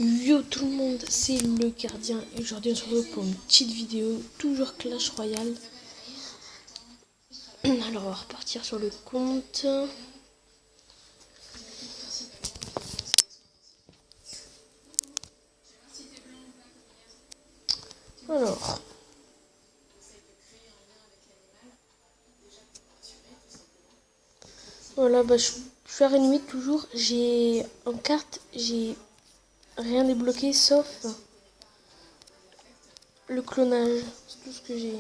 Yo tout le monde, c'est le gardien et aujourd'hui on se retrouve pour une petite vidéo, toujours Clash Royale. Alors on va repartir sur le compte. Alors, voilà, je suis à Rennes 8 toujours. J'ai en carte, j'ai rien débloqué sauf le clonage. C'est tout ce que j'ai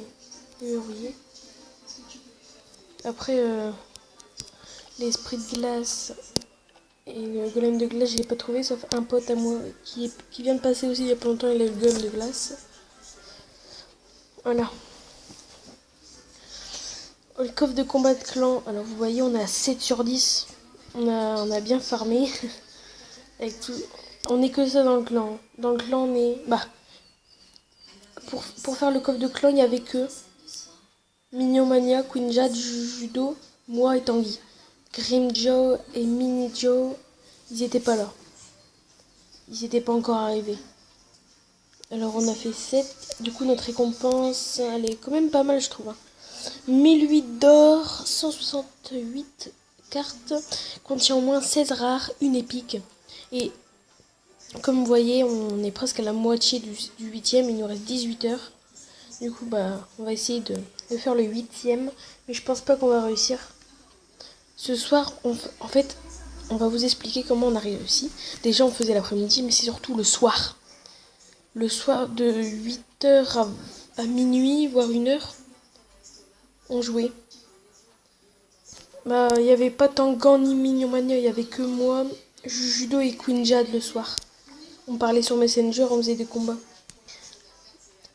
verrouillé. Après, l'esprit de glace et le golem de glace, je l'ai pas trouvé sauf un pote à moi qui vient de passer aussi il y a pas longtemps, il a le golem de glace. Voilà. Le coffre de combat de clan, alors vous voyez on a 7 sur 10. On a bien farmé. Avec tout. On est que ça dans le clan. Dans le clan on est. Pour faire le coffre de clan, il n'y avait que Mignon Mania, Queen Jade, Judo, moi et Tanguy. Grim Joe et Mini Joe, ils étaient pas là. Ils étaient pas encore arrivés. Alors on a fait 7. Du coup notre récompense, elle est quand même pas mal je trouve. 1008 d'or, 168 cartes, contient au moins 16 rares, une épique. Et comme vous voyez, on est presque à la moitié du 8ème, il nous reste 18 heures. Du coup, on va essayer de faire le 8ème, mais je pense pas qu'on va réussir. Ce soir, en fait, on va vous expliquer comment on a réussi. Déjà, on faisait l'après-midi, mais c'est surtout le soir. Le soir de 8h à minuit, voire 1h, on jouait. Il n'y avait pas Tangan ni Mignon Mania, il n'y avait que moi, Judo et Queen Jade le soir. On parlait sur Messenger, on faisait des combats.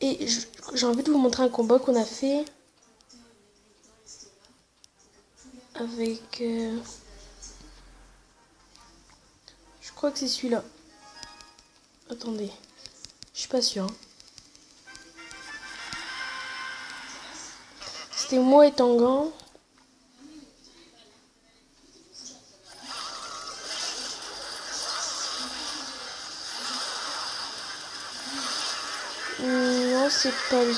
Et j'ai envie de vous montrer un combat qu'on a fait avec... je crois que c'est celui-là. Attendez, je suis pas sûre. C'était moi et Tangan. Non, c'est pas lui.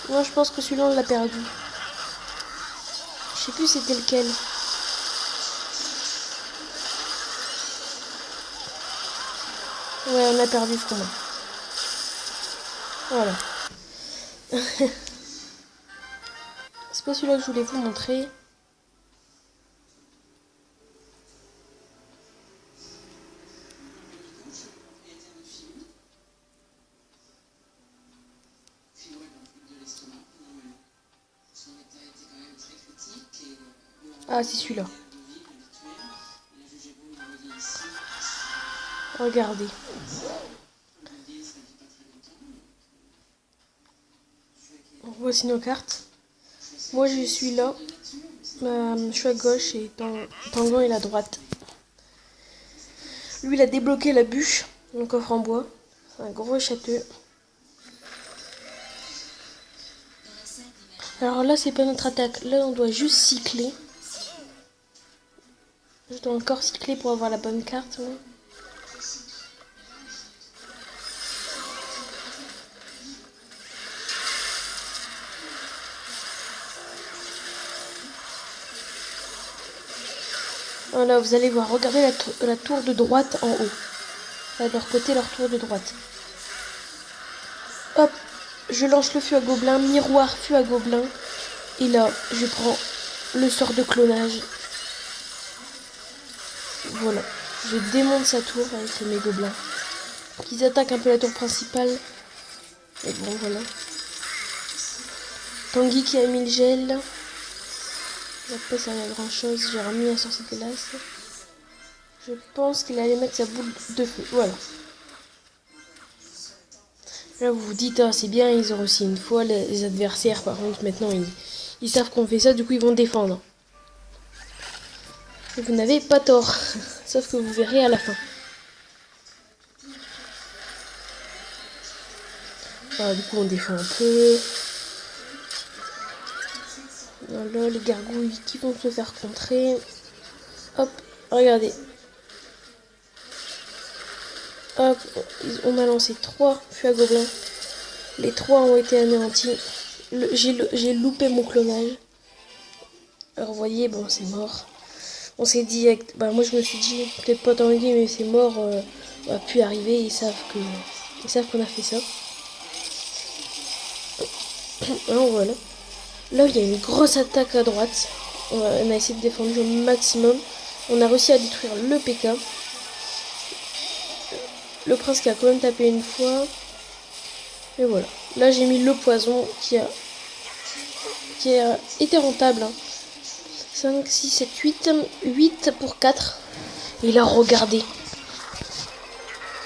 Non, je pense que celui-là, on l'a perdu. Je sais plus c'était lequel. Ouais, on a perdu ce combat. Voilà. C'est pas celui-là que je voulais vous montrer. Ah, c'est celui-là. Regardez. Voici nos cartes. Moi, je suis là. Je suis à gauche et Tangan est à droite. Lui, il a débloqué la bûche, le coffre en bois. C'est un gros château. Alors là, c'est pas notre attaque. Là, on doit juste cycler. Je dois encore cycler pour avoir la bonne carte. Ouais. Voilà, vous allez voir. Regardez la tour de droite en haut. Là, de leur côté, leur tour de droite. Hop, je lance le feu à gobelin, miroir, feu à gobelin. Et là, je prends le sort de clonage. Voilà, je démonte sa tour avec mes gobelins. Qu'ils attaquent un peu la tour principale. Et bon, voilà. Tanguy qui a mis le gel. Après, ça n'a grand chose. J'ai remis un sorcier de glace. Je pense qu'il allait mettre sa boule de feu. Voilà. Là, vous vous dites, ah, c'est bien, ils ont aussi une fois les adversaires. Par contre, maintenant, ils savent qu'on fait ça, du coup, ils vont défendre. Et vous n'avez pas tort. Sauf que vous verrez à la fin. Voilà, du coup, on défend un peu. Là, les gargouilles qui vont se faire contrer. Hop, regardez. Hop, on a lancé 3 fûts à gobelins. Les 3 ont été anéantis. J'ai loupé mon clonage. Alors vous voyez, bon c'est mort. On s'est dit, moi je me suis dit, peut-être pas dans le game, mais c'est mort, on va plus arriver, ils savent qu'on a fait ça. Alors voilà. Là il y a une grosse attaque à droite. On a essayé de défendre au maximum. On a réussi à détruire le PK. Le prince qui a quand même tapé une fois. Et voilà. Là j'ai mis le poison qui a été rentable. 5, 6, 7, 8. 8 pour 4. Et là regardez.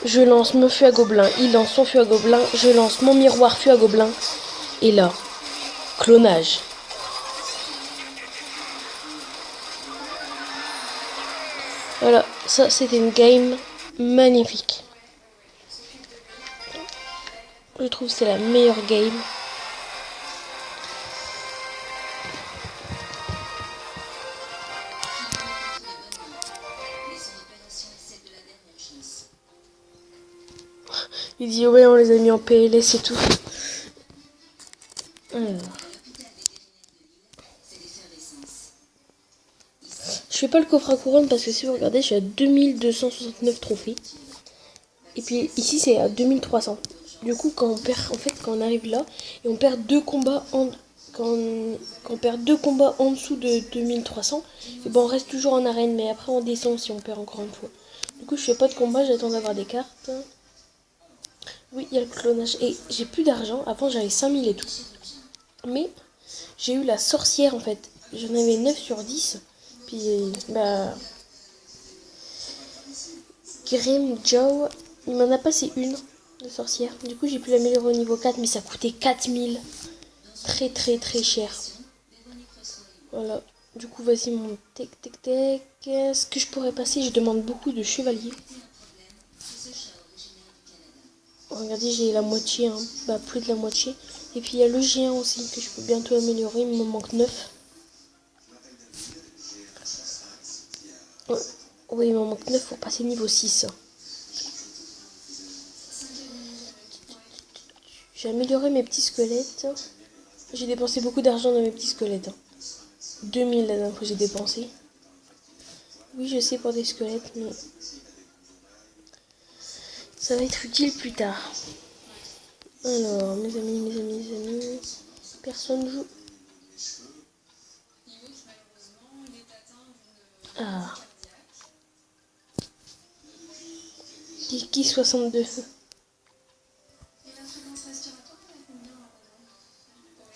Je lance mon fût à gobelin. Il lance son fût à gobelin. Je lance mon miroir fût à gobelin. Et là, clonage. Voilà, ça c'était une game magnifique. Je trouve que c'est la meilleure game. Il dit ouais, on les a mis en PLS et tout. Alors. Je fais pas le coffre à couronne parce que si vous regardez, je suis à 2269 trophées. Et puis ici c'est à 2300. Du coup quand on arrive là et on perd 2 combats quand on perd 2 combats en dessous de 2300, et bon on reste toujours en arène, mais après on descend si on perd encore une fois. Du coup je fais pas de combat, j'attends d'avoir des cartes. Oui, il y a le clonage. Et j'ai plus d'argent. Avant j'avais 5000 et tout. Mais j'ai eu la sorcière en fait. J'en avais 9 sur 10. Puis Grim Joe, il m'en a passé une de sorcière. Du coup j'ai pu l'améliorer au niveau 4, mais ça coûtait 4000. Très très très cher. Voilà. Du coup voici mon tech. Ce que je pourrais passer, je demande beaucoup de chevaliers. Regardez, j'ai la moitié, hein. Plus de la moitié. Et puis il y a le géant aussi que je peux bientôt améliorer, il me manque 9. Oui, il me manque 9 pour passer niveau 6. J'ai amélioré mes petits squelettes. J'ai dépensé beaucoup d'argent dans mes petits squelettes. 2000 la dernière fois que j'ai dépensé. Oui, je sais pour des squelettes, mais ça va être utile plus tard. Alors, mes amis. Personne joue. Ah. Kiki 62.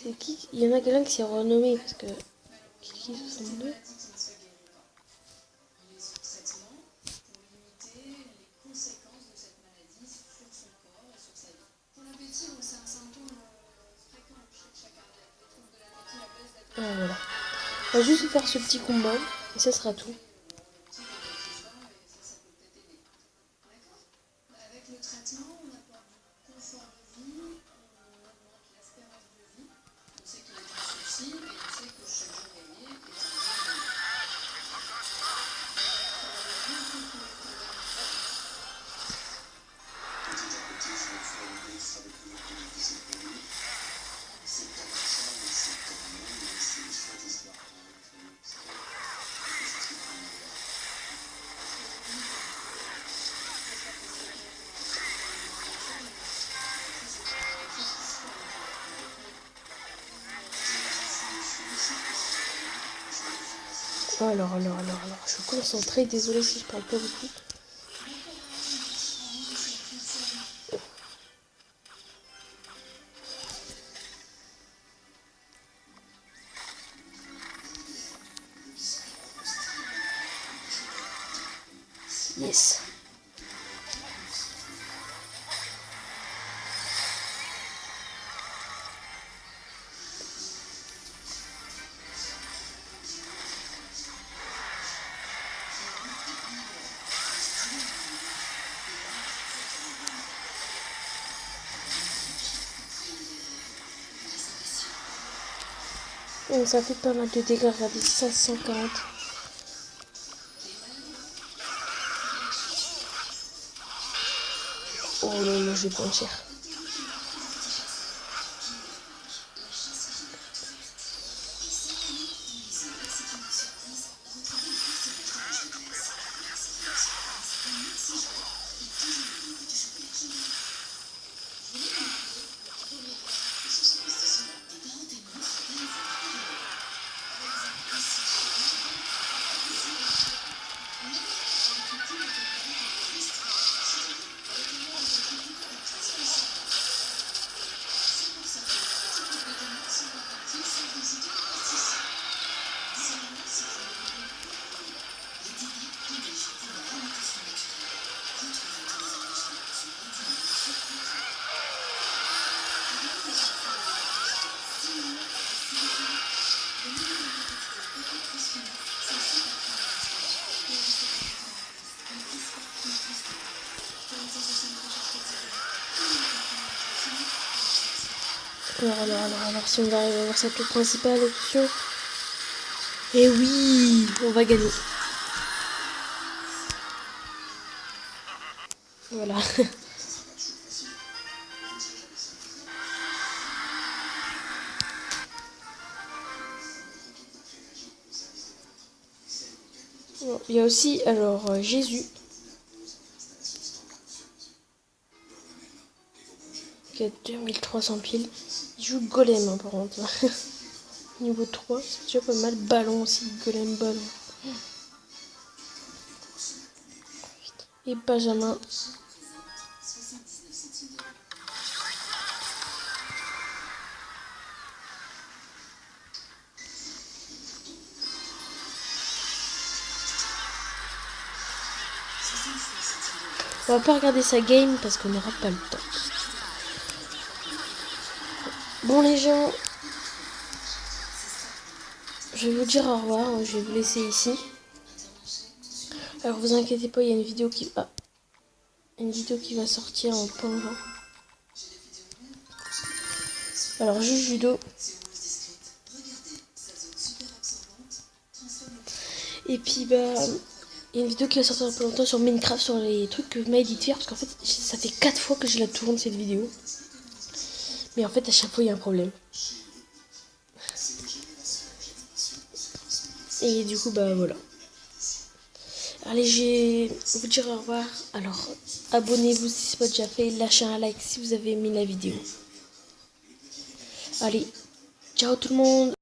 C'est qui? Il y en a quelqu'un qui s'est renommé parce que Kiki 62. Ah, voilà. On va juste faire ce petit combat et ça sera tout. Alors, je suis concentrée, désolée si je parle pas beaucoup. Yes. Et ça fait pas mal de dégâts, regardez, 540. Oh là là, j'ai pas cher. Alors, si on va arriver à voir sa tour principale, option. Et oui, on va gagner. Voilà. Bon, il y a aussi, alors, Jésus. Qui a 2300 piles. Il joue Golem, hein, par contre. Niveau 3, c'est déjà pas mal. Ballon aussi, Golem, ballon. Et Benjamin. On va pas regarder sa game parce qu'on n'aura pas le temps. Bon les gens, je vais vous dire au revoir. Je vais vous laisser ici. Alors vous inquiétez pas, il y a une vidéo qui va sortir en pendant. Alors juste judo. Et puis bah il y a une vidéo qui va sortir un peu longtemps sur Minecraft, sur les trucs que m'a dit de faire, parce qu'en fait ça fait 4 fois que je la tourne cette vidéo. Mais en fait à chaque fois il y a un problème. Et du coup bah voilà. Allez, je vais vous dire au revoir. Alors abonnez-vous si ce n'est pas déjà fait, lâchez un like si vous avez aimé la vidéo. Allez, ciao tout le monde.